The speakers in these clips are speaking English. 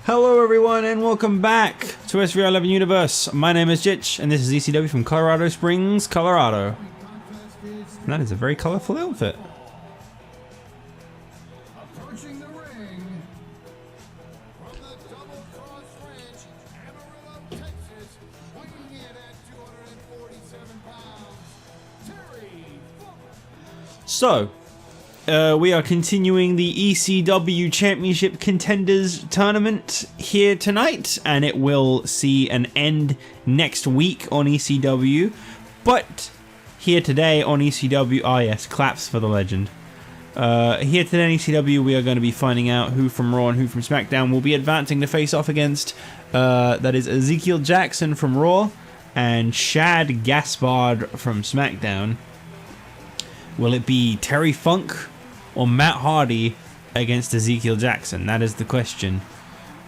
Hello everyone and welcome back to SVR 11 Universe. My name is Jitch and this is ECW from Colorado Springs, Colorado. And that is a very colourful outfit. So, we are continuing the ECW Championship Contenders tournament here tonight, and it will see an end next week on ECW. But here today on ECW, yes, claps for the legend. Here today on ECW, we are going to be finding out who from Raw and who from SmackDown will be advancing to face off against. That is Ezekiel Jackson from Raw and Shad Gaspard from SmackDown. Will it be Terry Funk or Matt Hardy against Ezekiel Jackson? That is the question.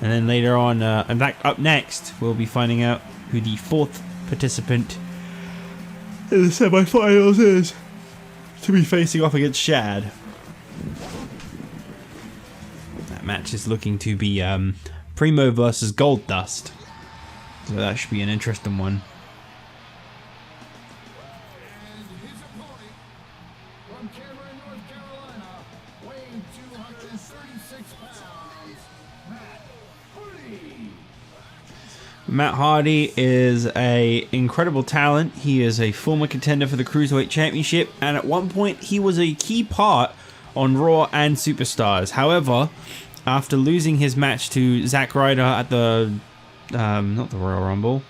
And then later on, in fact, up next, we'll be finding out who the fourth participant in the semi-finals is to be facing off against Shad. That match is looking to be Primo versus Goldust. So that should be an interesting one. Matt Hardy is an incredible talent. He is a former contender for the Cruiserweight Championship, and at one point he was a key part on Raw and Superstars. However, after losing his match to Zack Ryder at the, not the Royal Rumble,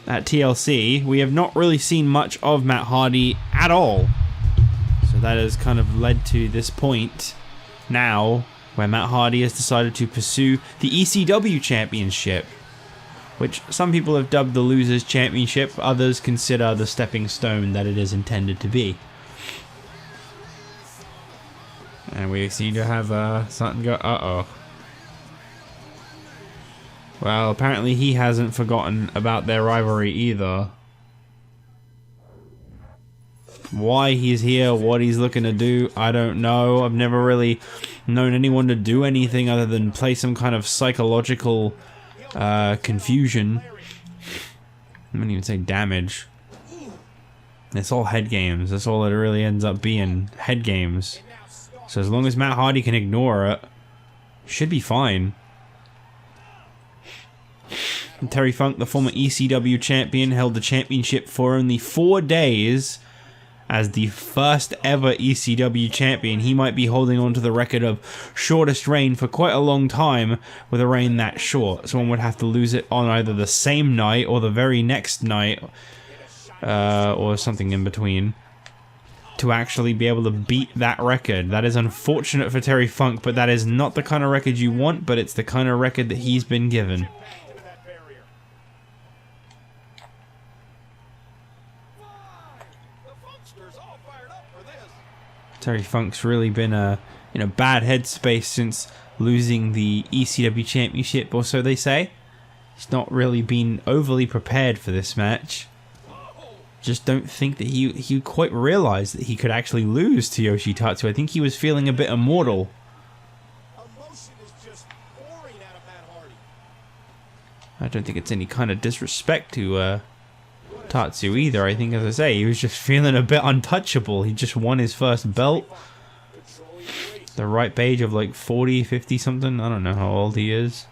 at TLC, we have not really seen much of Matt Hardy at all. So that has kind of led to this point now where Matt Hardy has decided to pursue the ECW Championship, which some people have dubbed the Losers Championship, others consider the stepping stone that it is intended to be. And we seem to have something go. Uh-oh. Well, apparently he hasn't forgotten about their rivalry either. Why he's here, what he's looking to do, I don't know. I've never really known anyone to do anything other than play some kind of psychological confusion. I wouldn't even say damage. It's all head games. That's all it really ends up being. Head games. So as long as Matt Hardy can ignore it, should be fine. And Terry Funk, the former ECW champion, held the championship for only 4 days. As the first ever ECW champion, he might be holding on to the record of shortest reign for quite a long time with a reign that short. Someone would have to lose it on either the same night or the very next night, or something in between, to actually be able to beat that record. That is unfortunate for Terry Funk, but that is not the kind of record you want, but it's the kind of record that he's been given. Terry Funk's really been in a bad headspace since losing the ECW Championship, or so they say. He's not really been overly prepared for this match. Just don't think that he quite realized that he could actually lose to Yoshitatsu. I think he was feeling a bit immortal. I don't think it's any kind of disrespect to Tatsu either. I think, as I say, he was just feeling a bit untouchable. He just won his first belt. The ripe age of like 40, 50 something. I don't know how old he is.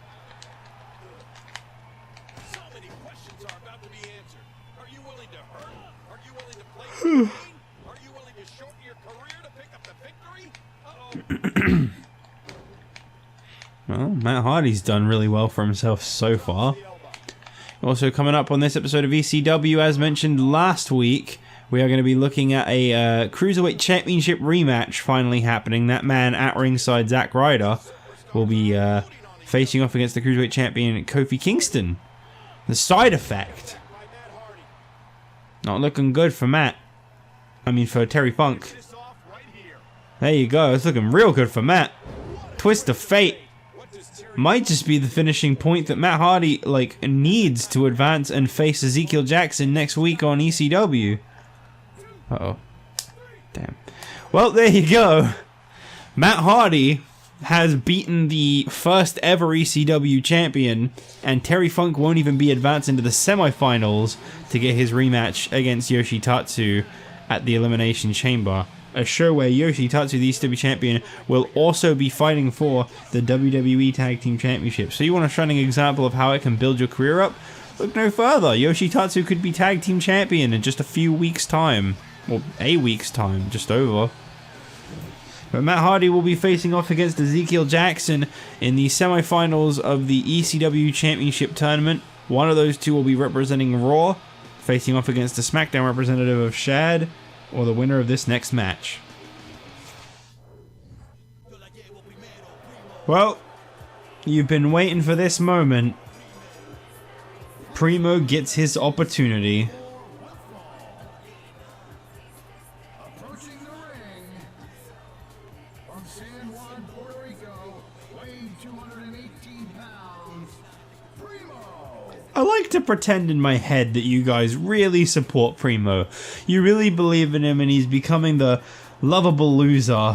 Well, Matt Hardy's done really well for himself so far. Also coming up on this episode of ECW, as mentioned last week, we are going to be looking at a Cruiserweight Championship rematch finally happening. That man at ringside, Zack Ryder, will be facing off against the Cruiserweight Champion, Kofi Kingston. The side effect. Not looking good for Matt. I mean for Terry Funk. There you go, it's looking real good for Matt. Twist of fate. Might just be the finishing point that Matt Hardy needs to advance and face Ezekiel Jackson next week on ECW. Uh-oh. Damn. Well, there you go. Matt Hardy has beaten the first ever ECW champion, and Terry Funk won't even be advanced into the semi-finals to get his rematch against Yoshitatsu at the Elimination Chamber. A show where Yoshitatsu, the ECW champion, will also be fighting for the WWE Tag Team Championship. So you want a shining example of how it can build your career up? Look no further. Yoshitatsu could be Tag Team Champion in just a few weeks' time. Or a week's time, just over. But Matt Hardy will be facing off against Ezekiel Jackson in the semi-finals of the ECW Championship Tournament. One of those two will be representing Raw, facing off against the SmackDown representative of Shad, or the winner of this next match. Well, you've been waiting for this moment. Primo gets his opportunity. Approaching the ring from San Juan, Puerto Rico, weighing 218 pounds, Primo. I like to pretend in my head that you guys really support Primo. You really believe in him and he's becoming the lovable loser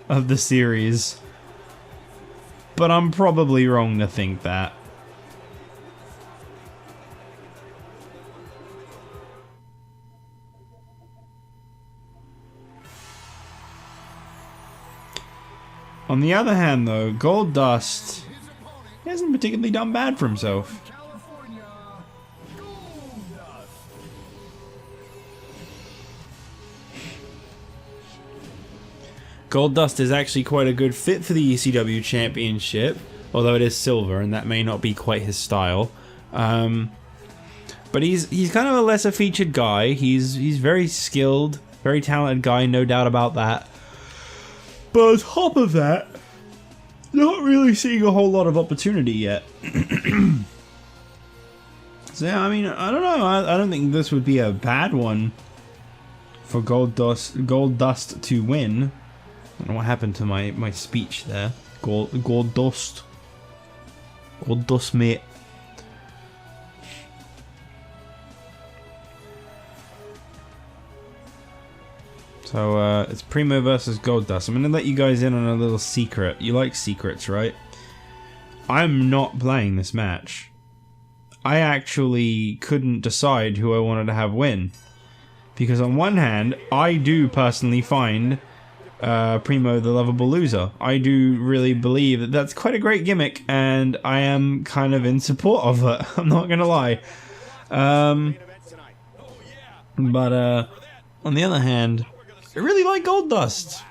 of the series. But I'm probably wrong to think that. On the other hand, though, Goldust hasn't particularly done bad for himself. California, Goldust. Goldust is actually quite a good fit for the ECW Championship, although it is silver, and that may not be quite his style. But he's kind of a lesser featured guy. He's very skilled, very talented guy, no doubt about that. But on top of that, not really seeing a whole lot of opportunity yet. So yeah, I mean, I don't know. I don't think this would be a bad one for Goldust to win. I don't know what happened to my speech there. Goldust, mate. So, it's Primo versus Goldust. I'm going to let you guys in on a little secret. You like secrets, right? I'm not playing this match. I actually couldn't decide who I wanted to have win. Because on one hand, I do personally find Primo the lovable loser. I do really believe that that's quite a great gimmick, and I am kind of in support of it. I'm not going to lie. But on the other hand, I really like Goldust.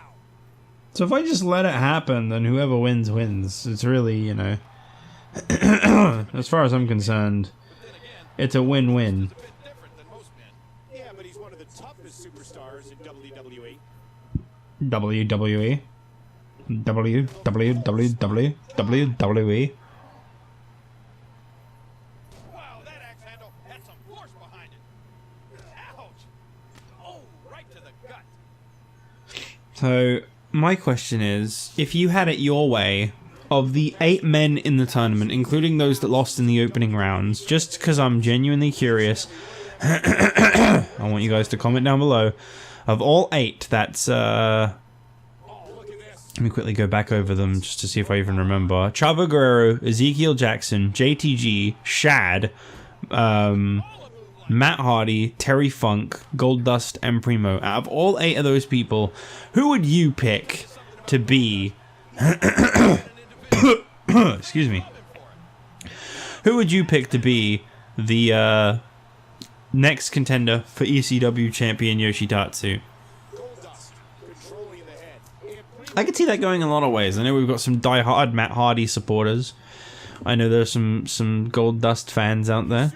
So if I just let it happen, then whoever wins, wins. It's really, you know, as far as I'm concerned, it's a win-win. Yeah, but he's one of the toughest superstars in WWE. WWE. WWE. Wow, that axe handle had some force behind it. Ouch! Oh, right to the gut. So, my question is, if you had it your way, of the 8 men in the tournament, including those that lost in the opening rounds, just because I'm genuinely curious, I want you guys to comment down below, of all 8, that's, let me quickly go back over them just to see if I even remember. Chavo Guerrero, Ezekiel Jackson, JTG, Shad, Matt Hardy, Terry Funk, Goldust, and Primo. Out of all 8 of those people, who would you pick to be... Excuse me. Who would you pick to be the next contender for ECW champion Yoshitatsu? I could see that going a lot of ways. I know we've got some die-hard Matt Hardy supporters. I know there's some Goldust fans out there.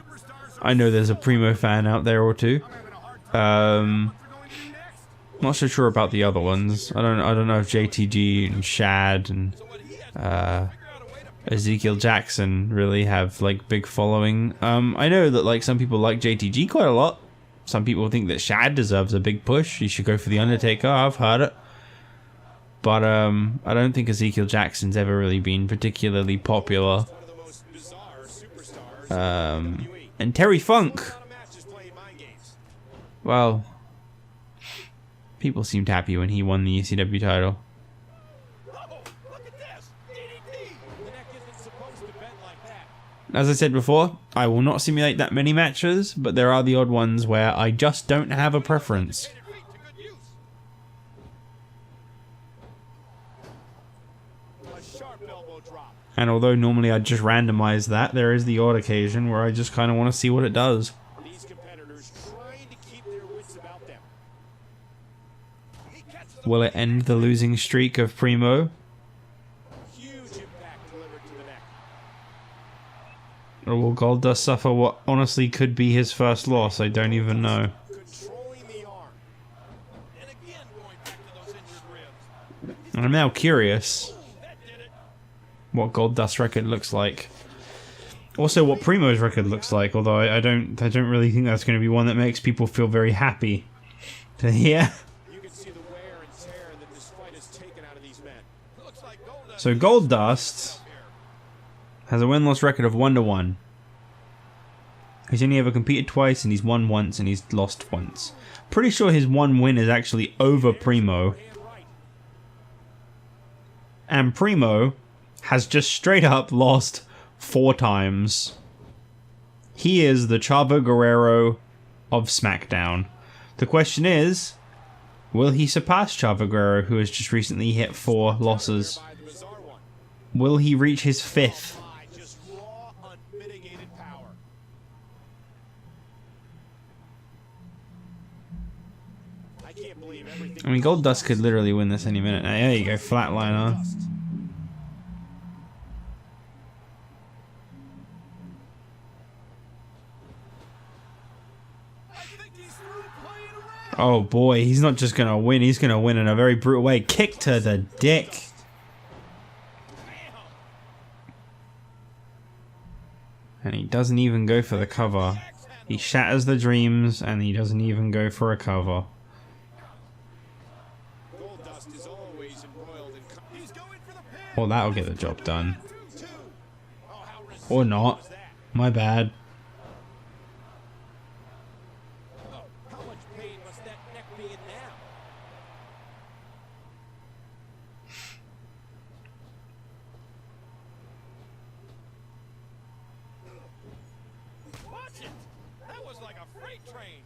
I know there's a Primo fan out there or two. Not so sure about the other ones. I don't know if JTG and Shad and Ezekiel Jackson really have like big following. I know that like some people like JTG quite a lot. Some people think that Shad deserves a big push. He should go for the Undertaker. I've heard it. But I don't think Ezekiel Jackson's ever really been particularly popular. And Terry Funk. Well, people seemed happy when he won the ECW title. Oh, look at this! As I said before, I will not simulate that many matches, but there are the odd ones where I just don't have a preference. And although normally I'd just randomize that, there is the odd occasion where I just kind of want to see what it does. These competitors trying to keep their wits about them. Will it end the losing streak of Primo? Huge impact delivered to the neck. Or will Goldust suffer what honestly could be his first loss? I don't even know. Controlling the arm. And again going back to those injured ribs. And I'm now curious That did it. what Goldust's record looks like. Also, what Primo's record looks like. Although I don't really think that's going to be one that makes people feel very happy to hear. You can see the wear and tear that this fight has taken out of these men. Looks like Goldust. So Goldust has a win-loss record of 1-1. He's only ever competed twice, and he's won once, and he's lost once. Pretty sure his one win is actually over Primo. And Primo has just straight up lost 4 times. He is the Chavo Guerrero of SmackDown. The question is, will he surpass Chavo Guerrero, who has just recently hit 4 losses? Will he reach his 5th? Just raw, unmitigated power. I can't believe everything. I mean, Goldust could literally win this any minute. There you go, flatliner. Oh boy, he's not just gonna win, he's gonna win in a very brutal way. Kick to the dick. And he doesn't even go for the cover. He shatters the dreams and he doesn't even go for a cover. Goldust is always embroiled in. He's going for the pin. Well, that'll get the job done. 2. Oh, how Or not. was that? My bad. Oh, how much pain must that neck be in now? Watch it. That was like a freight train.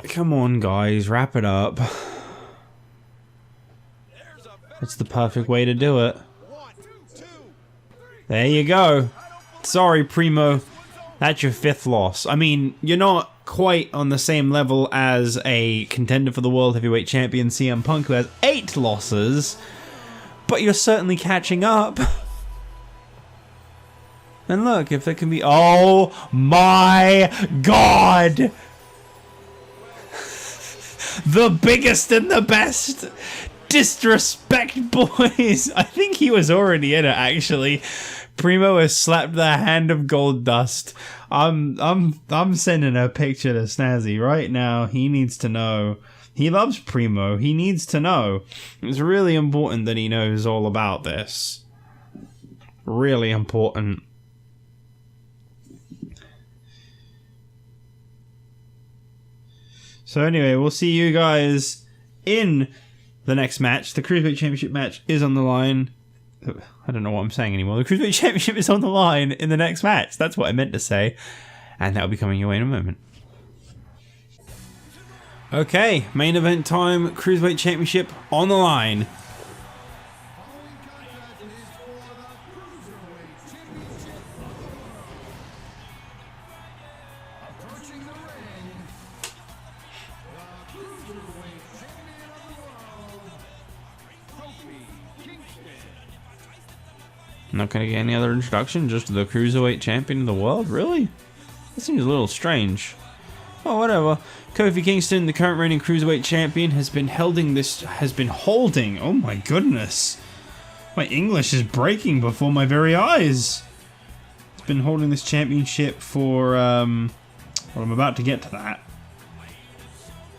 Come on, guys, wrap it up. There's a That's the perfect way to do it. 1, 2. There you go. Sorry, Primo. That's your 5th loss. I mean, you're not quite on the same level as a contender for the World Heavyweight Champion CM Punk, who has 8 losses, but you're certainly catching up. And look, if there can be... Oh my god! The biggest and the best! Disrespect, boys! I think he was already in it, actually. Primo has slapped the hand of Goldust. I'm sending a picture to Snazzy right now. He needs to know. He loves Primo. He needs to know. It's really important that he knows all about this. Really important. So anyway, we'll see you guys in the next match. The Cruiserweight Championship match is on the line. I don't know what I'm saying anymore. The Cruiserweight Championship is on the line in the next match. That's what I meant to say. And that'll be coming your way in a moment. Okay, main event time. Cruiserweight Championship on the line. Approaching the ring, the Cruiserweight Champion of the World, Kofi Kingston. Not going to get any other introduction, just the Cruiserweight Champion of the World? Really? That seems a little strange. Oh, whatever. Kofi Kingston, the current reigning Cruiserweight Champion, has been holding. Oh my goodness. My English is breaking before my very eyes. He's been holding this championship for, well, I'm about to get to that.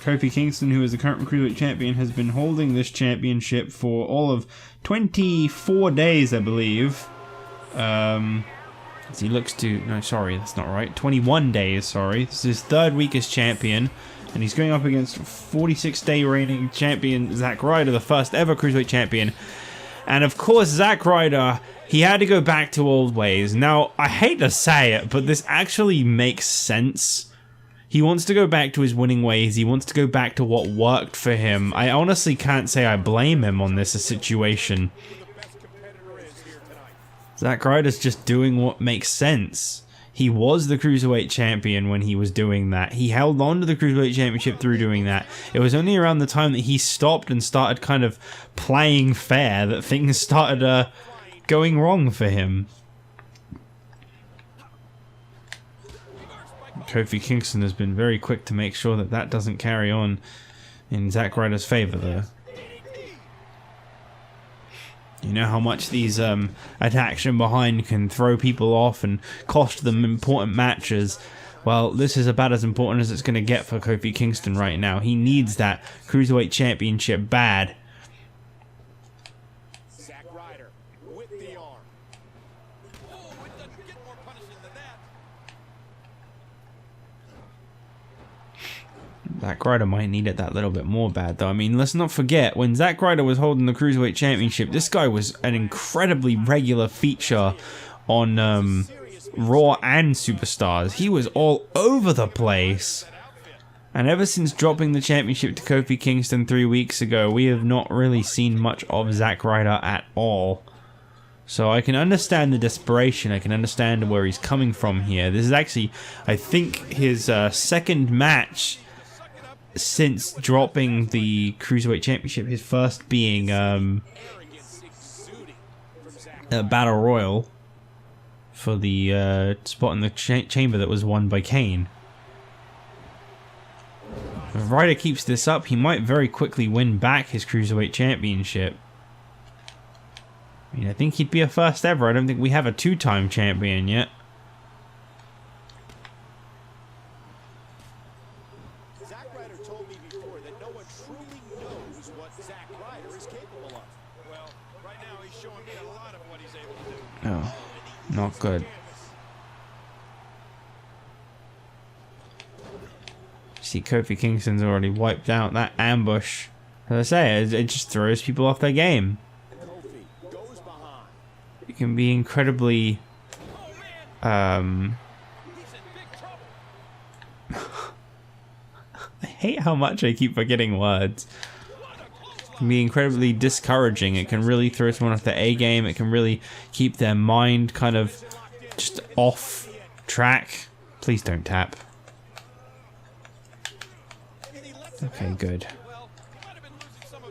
Kofi Kingston, who is the current Cruiserweight Champion, has been holding this championship for all of 24 days, I believe. As he looks to... No, sorry, that's not right. 21 days, sorry. This is his 3rd week as champion. And he's going up against 46-day reigning champion Zack Ryder, the first ever Cruiserweight champion. And of course, Zack Ryder, he had to go back to old ways. Now, I hate to say it, but this actually makes sense. He wants to go back to his winning ways. He wants to go back to what worked for him. I honestly can't say I blame him on this situation. Zack Ryder's just doing what makes sense. He was the Cruiserweight Champion when he was doing that. He held on to the Cruiserweight Championship through doing that. It was only around the time that he stopped and started kind of playing fair that things started going wrong for him. Kofi Kingston has been very quick to make sure that that doesn't carry on in Zack Ryder's favor there. You know how much these attacks from behind can throw people off and cost them important matches. Well, this is about as important as it's going to get for Kofi Kingston right now. He needs that Cruiserweight Championship bad. Zack Ryder with the arm. Oh, it doesn't get more punishing than that. Zack Ryder might need it that little bit more bad, though. I mean, let's not forget, when Zack Ryder was holding the Cruiserweight Championship, this guy was an incredibly regular feature on Raw and Superstars. He was all over the place. And ever since dropping the championship to Kofi Kingston 3 weeks ago, we have not really seen much of Zack Ryder at all. So I can understand the desperation. I can understand where he's coming from here. This is actually, I think, his second match since dropping the Cruiserweight Championship, his first being a Battle Royal for the spot in the chamber that was won by Kane. If Ryder keeps this up, he might very quickly win back his Cruiserweight Championship. I mean, I think he'd be a first ever. I don't think we have a two-time champion yet. Oh, not good. See, Kofi Kingston's already wiped out that ambush. As I say, it just throws people off their game. It can be incredibly I hate how much I keep forgetting words. It can be incredibly discouraging. It can really throw someone off their A game. It can really keep their mind kind of just off track. Please don't tap. Okay, good.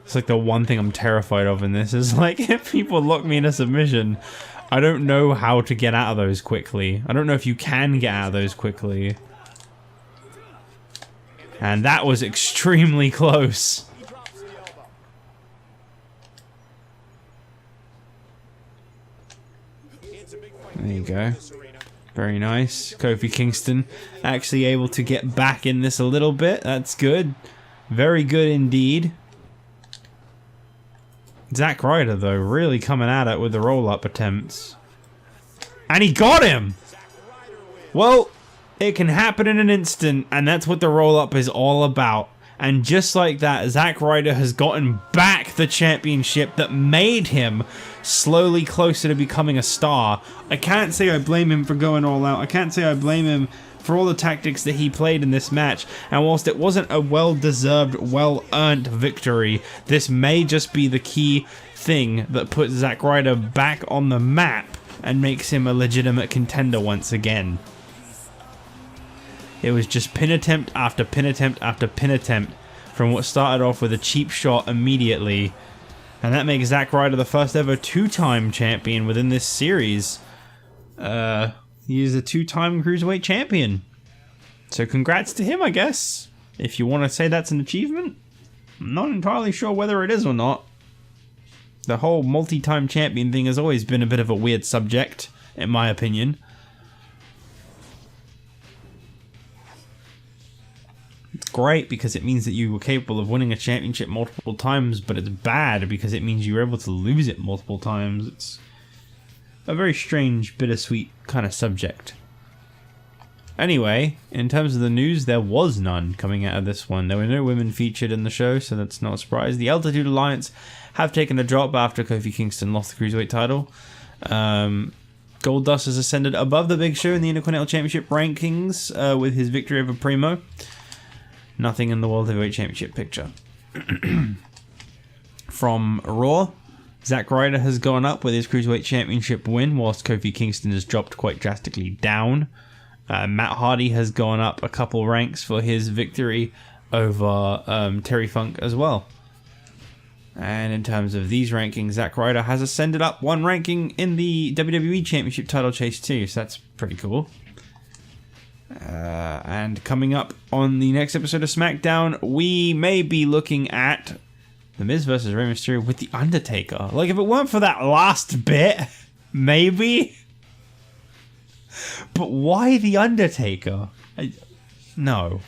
It's like the one thing I'm terrified of in this is like if people lock me in a submission, I don't know how to get out of those quickly. I don't know if you can get out of those quickly. And that was extremely close. There you go. Very nice. Kofi Kingston actually able to get back in this a little bit. That's good. Very good indeed. Zack Ryder, though, really coming at it with the roll-up attempts. And he got him! Well, it can happen in an instant, and that's what the roll-up is all about. And just like that, Zack Ryder has gotten back the championship that made him slowly closer to becoming a star. I can't say I blame him for going all out. I can't say I blame him for all the tactics that he played in this match. And whilst it wasn't a well-deserved, well-earned victory, this may just be the key thing that puts Zack Ryder back on the map and makes him a legitimate contender once again. It was just pin attempt after pin attempt after pin attempt from what started off with a cheap shot immediately. And that makes Zack Ryder the first ever two-time champion within this series. He is a two-time Cruiserweight champion. So congrats to him, I guess. If you want to say that's an achievement. I'm not entirely sure whether it is or not. The whole multi-time champion thing has always been a bit of a weird subject, in my opinion. It's great because it means that you were capable of winning a championship multiple times, but it's bad because it means you were able to lose it multiple times. It's a very strange, bittersweet kind of subject. Anyway, in terms of the news, there was none coming out of this one. There were no women featured in the show, so that's not a surprise. The Altitude Alliance have taken a drop after Kofi Kingston lost the Cruiserweight title. Goldust has ascended above the Big Show in the Intercontinental Championship rankings with his victory over Primo. Nothing in the World Heavyweight Championship picture. From Raw, Zack Ryder has gone up with his Cruiserweight Championship win, whilst Kofi Kingston has dropped quite drastically down. Matt Hardy has gone up a couple ranks for his victory over Terry Funk as well. And in terms of these rankings, Zack Ryder has ascended up one ranking in the WWE Championship title chase too, so that's pretty cool. And coming up on the next episode of SmackDown, we may be looking at The Miz versus Rey Mysterio with The Undertaker. Like, if it weren't for that last bit, maybe. But why The Undertaker? No.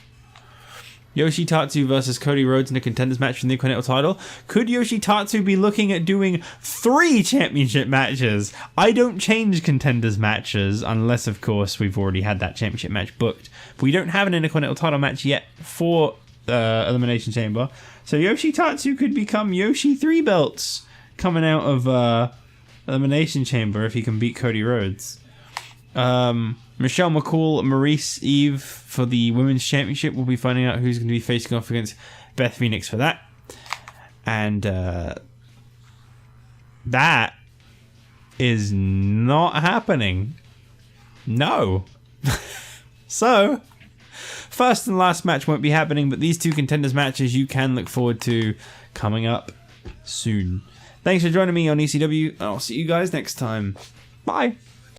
Yoshitatsu versus Cody Rhodes in a Contenders match for the Intercontinental title. Could Yoshitatsu be looking at doing 3 championship matches? I don't change Contenders matches unless, of course, we've already had that championship match booked. But we don't have an Intercontinental title match yet for Elimination Chamber. So Yoshitatsu could become Yoshi 3 belts coming out of Elimination Chamber if he can beat Cody Rhodes. Michelle McCool, Maurice Eve for the Women's Championship. We'll be finding out who's going to be facing off against Beth Phoenix for that. And that is not happening. No. So, first and last match won't be happening, but these 2 Contenders matches you can look forward to coming up soon. Thanks for joining me on ECW. I'll see you guys next time. Bye.